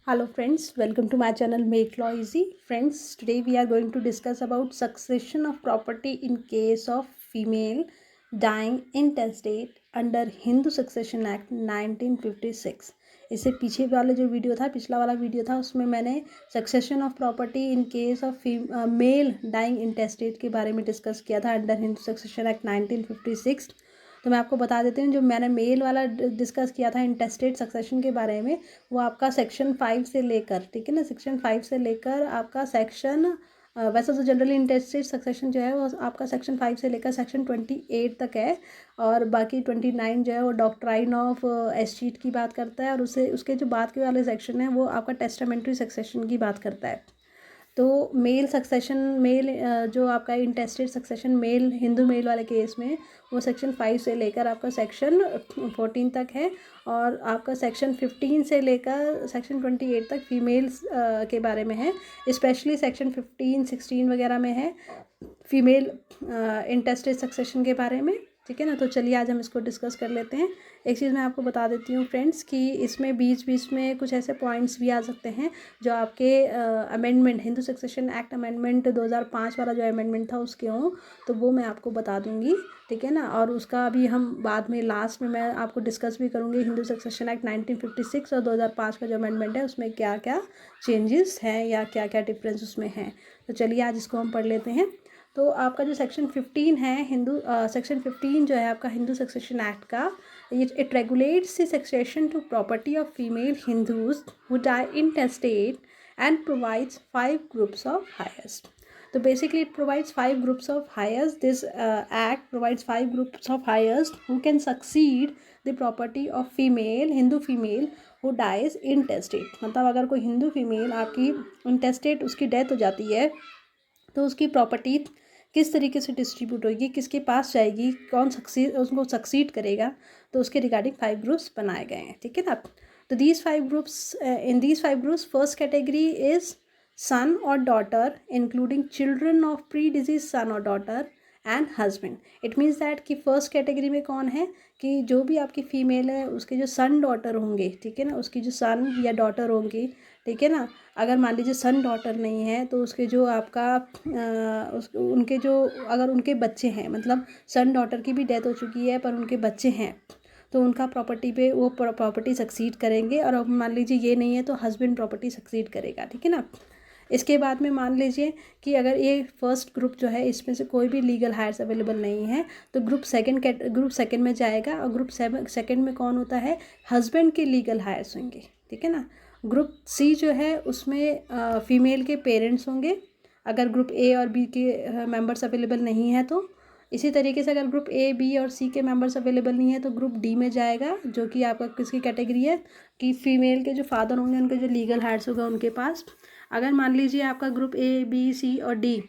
Hello friends, welcome to my channel Make Law Easy. Friends, today we are going to discuss about succession of property in case of female dying intestate under Hindu Succession Act 1956. इससे पीछे वाला जो video था, पिछला वाला video था, उसमें मैंने succession of property in case of male dying intestate के बारे में डिस्कस किया था अंडर हिंदू सक्सेशन एक्ट 1956। तो मैं आपको बता देती हूँ, जो मैंने मेल वाला डिस्कस किया था इंटेस्टेट सक्सेशन के बारे में, वो आपका सेक्शन 5 से लेकर, ठीक है ना, सेक्शन 5 से लेकर आपका सेक्शन वैसे तो जनरली इंटेस्टेट सक्सेशन जो है वो आपका सेक्शन 5 से लेकर सेक्शन 28 तक है, और बाकी 29 जो है वो डॉक्ट्राइन ऑफ एस्टीट की बात करता है, और उसे उसके जो बाद के वाले सेक्शन है वो आपका टेस्टामेंट्री सक्सेशन की बात करता है। तो मेल सक्सेशन जो आपका इंटेस्टेड सक्सेशन मेल हिंदू मेल वाले केस में वो सेक्शन 5 से लेकर आपका सेक्शन 14 तक है, और आपका सेक्शन 15 से लेकर सेक्शन 28 तक फीमेल्स के बारे में है। स्पेशली सेक्शन 15, 16 वगैरह में है फीमेल इंटेस्टेड सक्सेशन के बारे में, ठीक है ना। तो चलिए आज हम इसको डिस्कस कर लेते हैं। एक चीज़ मैं आपको बता देती हूँ फ्रेंड्स कि इसमें बीच बीच में कुछ ऐसे पॉइंट्स भी आ सकते हैं जो आपके amendment Hindu succession act amendment 2005 वाला जो अमेंडमेंट था उसके हों, तो वो मैं आपको बता दूंगी, ठीक है ना। और उसका भी हम बाद में लास्ट में मैं आपको डिस्कस भी करूँगी हिंदू सक्सेशन एक्ट 1956 और 2005 का जो अमेंडमेंट है उसमें क्या क्या चेंजेस हैं या क्या क्या डिफरेंस उसमें हैं। तो चलिए आज इसको हम पढ़ लेते हैं। तो आपका जो सेक्शन 15 है सेक्शन 15 जो है आपका हिंदू सक्सेशन एक्ट का, it regulates the succession to property of female Hindus who die intestate and provides 5 groups of heirs. तो basically it provides 5 groups of heirs. This act provides 5 groups of heirs who can succeed the property of female Hindu female who dies intestate. मतलब अगर कोई Hindu female आपकी इंटेस्टेट उसकी death हो जाती है तो उसकी प्रॉपर्टी किस तरीके से डिस्ट्रीब्यूट होगी, किसके पास जाएगी, कौन उसको सक्सीड करेगा, तो उसके रिगार्डिंग 5 ग्रुप्स बनाए गए हैं, ठीक है ना। तो these 5 groups in these 5 groups first category is son और daughter including children of predeceased son और daughter and husband. It means that कि फर्स्ट कैटेगरी में कौन है कि जो भी आपकी फ़ीमेल है उसके जो सन डॉटर होंगे, ठीक है ना, उसकी जो सन या डॉटर होंगी, ठीक है ना। अगर मान लीजिए सन डॉटर नहीं है तो उसके जो आपका उनके जो अगर उनके बच्चे हैं, मतलब सन डॉटर की भी डेथ हो चुकी है पर उनके बच्चे हैं, तो उनका प्रॉपर्टी पे वो प्रॉपर्टी सक्सीड करेंगे। और अब मान लीजिए ये नहीं है तो हस्बैंड प्रॉपर्टी सक्सीड करेगा, ठीक है ना। इसके बाद में मान लीजिए कि अगर ये फर्स्ट ग्रुप जो है इसमें से कोई भी लीगल हायर्स अवेलेबल नहीं है तो ग्रुप सेकंड में जाएगा, और ग्रुप सेकंड में कौन होता है, हस्बैंड के लीगल हायर्स होंगे, ठीक है ना। ग्रुप सी जो है उसमें फीमेल के पेरेंट्स होंगे अगर ग्रुप ए और बी के मेंबर्स अवेलेबल नहीं है तो। इसी तरीके से अगर ग्रुप ए बी और सी के मेंबर्स अवेलेबल नहीं है तो ग्रुप डी में जाएगा, जो कि आपका किसकी कैटेगरी है कि फीमेल के जो फादर होंगे उनके जो लीगल हायर्स होगा उनके पास। अगर मान लीजिए आपका ग्रुप ए बी सी और डी,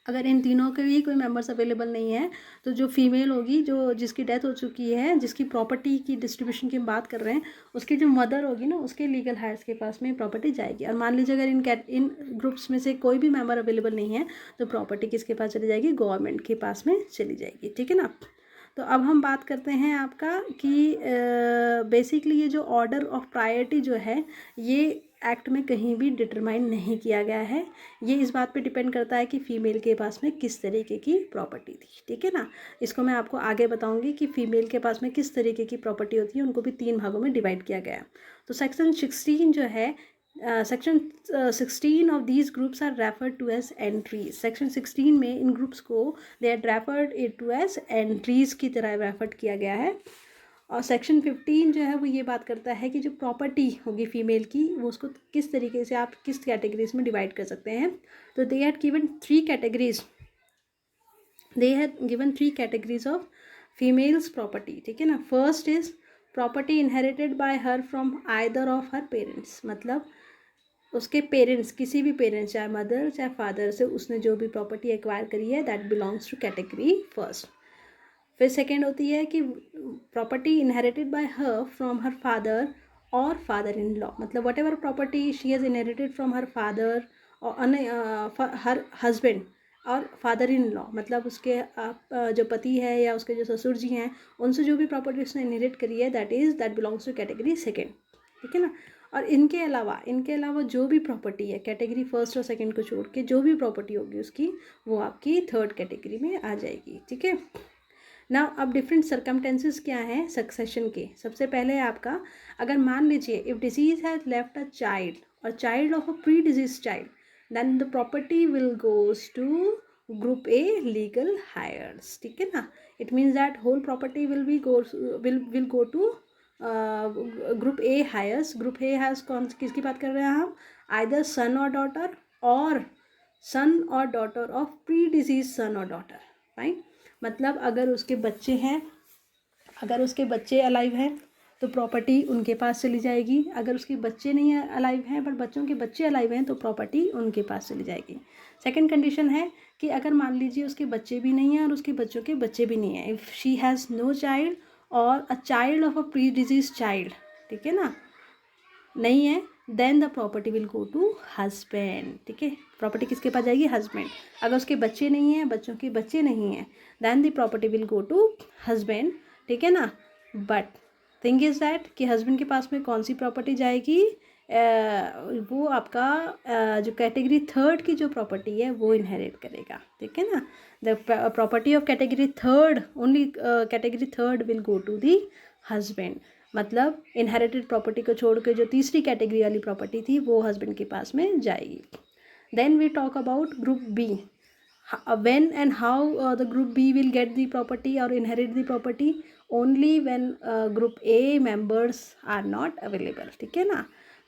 अगर इन तीनों के भी कोई मेंबर्स अवेलेबल नहीं है तो जो फीमेल होगी जो जिसकी डेथ हो चुकी है, जिसकी प्रॉपर्टी की डिस्ट्रीब्यूशन की बात कर रहे हैं, उसकी जो मदर होगी ना उसके लीगल हायर्स के पास में प्रॉपर्टी जाएगी। और मान लीजिए अगर इन ग्रुप्स में से कोई भी मेंबर अवेलेबल नहीं है तो प्रॉपर्टी किसके पास चली जाएगी, गवर्नमेंट के पास में चली जाएगी, ठीक है ना। तो अब हम बात करते हैं आपका कि बेसिकली ये जो ऑर्डर ऑफ प्रायोरिटी जो है ये एक्ट में कहीं भी डिटरमाइन नहीं किया गया है। ये इस बात पे डिपेंड करता है कि फ़ीमेल के पास में किस तरीके की प्रॉपर्टी थी, ठीक है ना। इसको मैं आपको आगे बताऊंगी कि फ़ीमेल के पास में किस तरीके की प्रॉपर्टी होती है, उनको भी 3 भागों में डिवाइड किया गया है। तो सेक्शन 16 जो है section 16 of these groups are referred to as entries. Section 16 में इन ग्रुप्स को they are referred to as entries की तरह रेफर्ड किया गया है। और सेक्शन 15 जो है वो ये बात करता है कि जो प्रॉपर्टी होगी फीमेल की वो उसको किस तरीके से आप किस कैटेगरीज में डिवाइड कर सकते हैं। तो they had given 3 categories of females property, ठीक है ना। First is property inherited by her from either of her parents. मतलब उसके पेरेंट्स, किसी भी पेरेंट्स, चाहे मदर चाहे फादर, से उसने जो भी प्रॉपर्टी एक्वायर करी है that belongs to category first. फिर सेकेंड होती है कि property inherited by her from her father और फादर इन लॉ। मतलब whatever property she has inherited from her father और हर हस्बैंड और फादर इन लॉ, मतलब उसके जो पति है या उसके जो ससुर जी हैं उनसे जो भी प्रॉपर्टी उसने इनहेरिट करी है that belongs to category second, ठीक है ना। और इनके अलावा जो भी प्रॉपर्टी है कैटेगरी फर्स्ट और सेकंड को छोड़ के जो भी प्रॉपर्टी होगी उसकी, वो आपकी थर्ड कैटेगरी में आ जाएगी, ठीक है। ना अब डिफरेंट सर्कमटेंसेस क्या हैं सक्सेशन के। सबसे पहले आपका, अगर मान लीजिए if deceased has left a child और child of a predeceased child, then the property will goes to group A legal heirs, ठीक है ना। It means that whole property will go to group A heirs. Group A heirs किसकी बात कर रहे हैं हम, आइदर सन और daughter of predeceased son और डॉटर, फाइन। मतलब अगर उसके बच्चे अलाइव हैं तो प्रॉपर्टी उनके पास चली जाएगी। अगर उसके बच्चे नहीं अलाइव हैं बट बच्चों के बच्चे अलाइव हैं तो प्रॉपर्टी उनके पास चली जाएगी। सेकंड कंडीशन है कि अगर मान लीजिए उसके बच्चे भी नहीं हैं और उसके बच्चों के बच्चे भी नहीं हैं, if she has no child और a child of a predeceased child, ठीक है ना, नहीं है, then the property will go to husband, ठीक है। प्रॉपर्टी किसके पास जाएगी, हस्बैंड। अगर उसके बच्चे नहीं हैं, बच्चों के बच्चे नहीं हैं, then the property will go to husband, ठीक है ना। बट थिंग इज़ दैट कि हस्बैंड के पास में कौन सी प्रॉपर्टी जाएगी, वो आपका जो कैटेगरी थर्ड की जो प्रॉपर्टी है वो इनहेरिट करेगा, ठीक है ना। The property of category third, only category third will go to the husband. मतलब इनहेरिटेड प्रॉपर्टी को छोड़ के जो तीसरी कैटेगरी वाली प्रॉपर्टी थी वो हस्बैंड के पास में जाएगी। Then we talk about group B. when and how the group B will get the property or inherit the property, only when group A members are not available, ठीक है ना।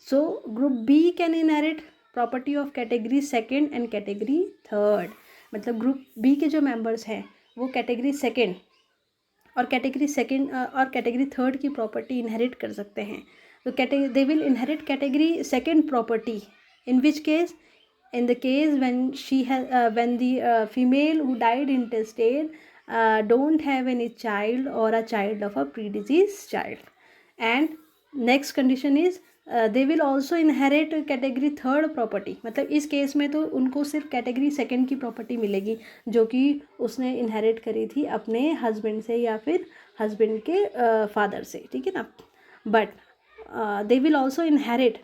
so group B can inherit property of category second and category third। मतलब group B के जो members हैं वो category second और category third की प्रॉपर्टी इनहेरिट कर सकते हैं। तो दे will inherit category second property in which case, in the case when the female who died intestate don't have any child or a child of a predeceased child। and next condition is they will also inherit category third property। मतलब इस case में तो उनको सिर्फ category second की property मिलेगी जो कि उसने इनहेरिट करी थी अपने हस्बैंड से या फिर हस्बैंड के फादर से, ठीक है ना। But they will also inherit,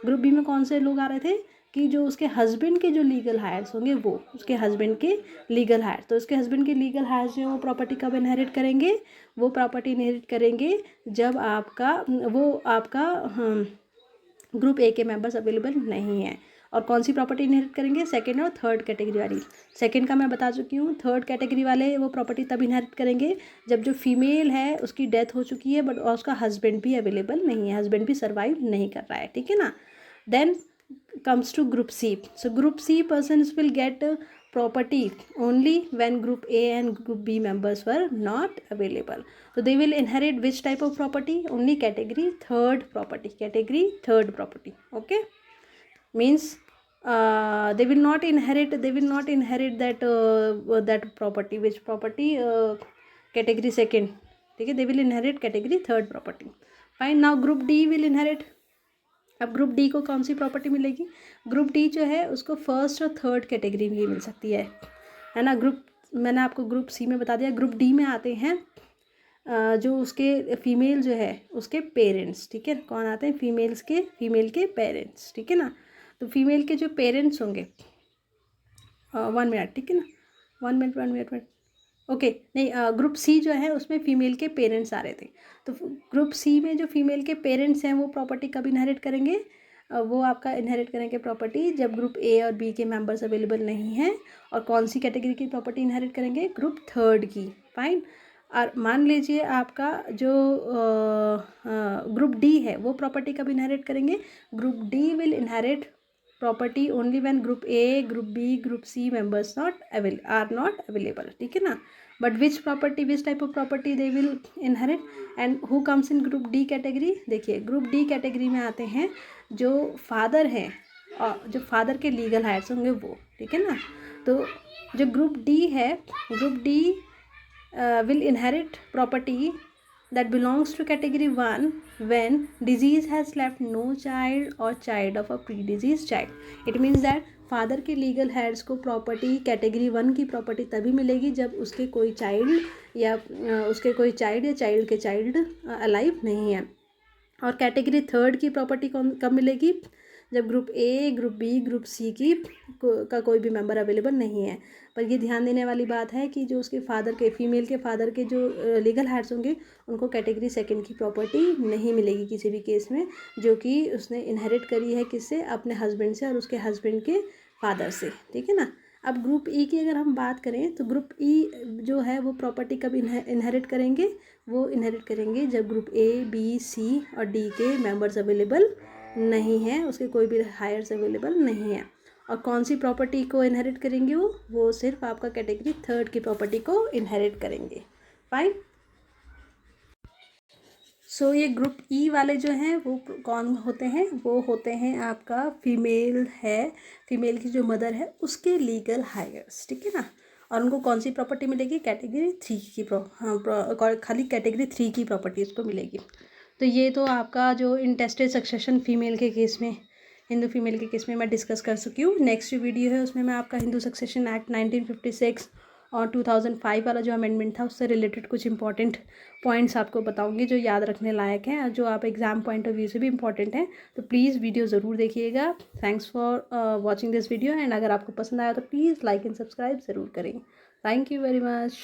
group B में कौन से लोग आ रहे थे कि जो उसके हस्बैंड के जो लीगल हायर्स होंगे वो उसके हस्बैंड के लीगल हायर, तो उसके हस्बैंड के लीगल हायर्स जो वो प्रॉपर्टी कब इनहेरिट करेंगे, वो प्रॉपर्टी इनहेरिट करेंगे जब आपका ग्रुप ए के मेंबर्स अवेलेबल नहीं है। और कौन सी प्रॉपर्टी इनहेरिट करेंगे, सेकंड और थर्ड कैटेगरी वाली। सेकंड का मैं बता चुकी हूँ, थर्ड कैटेगरी वाले वो प्रॉपर्टी तब इनहेरिट करेंगे जब जो फीमेल है उसकी डेथ हो चुकी है बट उसका हस्बैंड भी अवेलेबल नहीं है, हस्बैंड भी सर्वाइव नहीं कर रहा है, ठीक है ना। Then comes to group C। so group C persons will get property only when group A and group B members were not available। so they will inherit which type of property, only category third property, okay। means they will not inherit that property, which property, category second, ठीक है। they will inherit category third property, fine। now group D will inherit। अब group D को कौन सी property मिलेगी, group D जो है उसको first और थर्ड कैटेगरी में मिल सकती है ना। मैंने आपको ग्रुप सी में बता दिया। ग्रुप डी में आते हैं जो उसके फीमेल जो है उसके पेरेंट्स, ठीक है। कौन आते हैं, फीमेल के पेरेंट्स, ठीक है ना। तो फीमेल के जो पेरेंट्स होंगे, 1 मिनट, ठीक है ना, 1 मिनट ओके नहीं, ग्रुप सी जो है उसमें फीमेल के पेरेंट्स आ रहे थे। तो ग्रुप सी में जो फीमेल के पेरेंट्स हैं वो प्रॉपर्टी कब इनहेरिट करेंगे, वो आपका इनहेरिट करेंगे प्रॉपर्टी जब ग्रुप ए और बी के मेंबर्स अवेलेबल नहीं हैं। और कौन सी कैटेगरी की प्रॉपर्टी इनहेरिट करेंगे, ग्रुप थर्ड की, फाइन। और मान लीजिए आपका जो ग्रुप डी है वो प्रॉपर्टी कब इनहेरिट करेंगे, group D will inherit property only when group A, group B, group C members are not available, ठीक है ना। But which type of property they will inherit and who comes in group D category. देखिए group D category में आते हैं जो father हैं और जो फादर के लीगल हायर्स होंगे वो, ठीक है ना। तो जो ग्रुप डी है, group D will inherit property that belongs to category 1 when disease has left no child or child of a pre-diseased child। it means that father के लीगल हेयर्स को प्रॉपर्टी कैटेगरी 1 की property तभी मिलेगी जब उसके कोई child या child के चाइल्ड अलाइव नहीं है। और कैटेगरी थर्ड की प्रॉपर्टी कब मिलेगी? जब group A, group B, group C का कोई भी मेंबर अवेलेबल नहीं है। पर ये ध्यान देने वाली बात है कि जो उसके फादर के, फीमेल के फादर के जो लीगल हायर्स होंगे उनको कैटेगरी सेकंड की प्रॉपर्टी नहीं मिलेगी किसी भी केस में, जो कि उसने इनहेरिट करी है किससे? अपने हस्बैंड से और उसके हस्बैंड के फादर से, ठीक है ना। अब ग्रुप ई की अगर हम बात करें तो ग्रुप ई जो है वो प्रॉपर्टी कब इनहेरिट करेंगे? वो इनहेरिट करेंगे जब ग्रुप ए, बी, सी और डी के मेंबर्स अवेलेबल नहीं हैं, उसके कोई भी हायर्स अवेलेबल नहीं है। और कौन सी प्रॉपर्टी को इनहेरिट करेंगे? वो सिर्फ आपका कैटेगरी थर्ड की प्रॉपर्टी को इनहेरिट करेंगे। फाइन। सो ये ग्रुप ई वाले जो हैं वो कौन होते हैं? वो होते हैं आपका फीमेल है, फीमेल की जो मदर है उसके लीगल हायर्स, ठीक है ना। और उनको कौन सी प्रॉपर्टी मिलेगी? कैटेगरी थ्री की खाली कैटेगरी थ्री की प्रॉपर्टी उसको मिलेगी। तो ये तो आपका जो इंटेस्टेड सक्सेशन फीमेल के केस में, हिंदू फीमेल के केस में मैं डिस्कस कर चुकी हूँ। नेक्स्ट जो वीडियो है उसमें मैं आपका हिंदू सक्सेशन एक्ट 1956 और 2005 वाला जो अमेंडमेंट था उससे रिलेटेड कुछ इंपॉर्टेंट पॉइंट्स आपको बताऊंगी जो याद रखने लायक हैं और जो आप एग्ज़ाम पॉइंट ऑफ व्यू से भी इंपॉर्टेंट हैं। तो प्लीज़ वीडियो ज़रूर देखिएगा। Thanks for watching this video, and अगर आपको पसंद आया तो प्लीज़ लाइक एंड सब्सक्राइब ज़रूर करें। Thank you very much.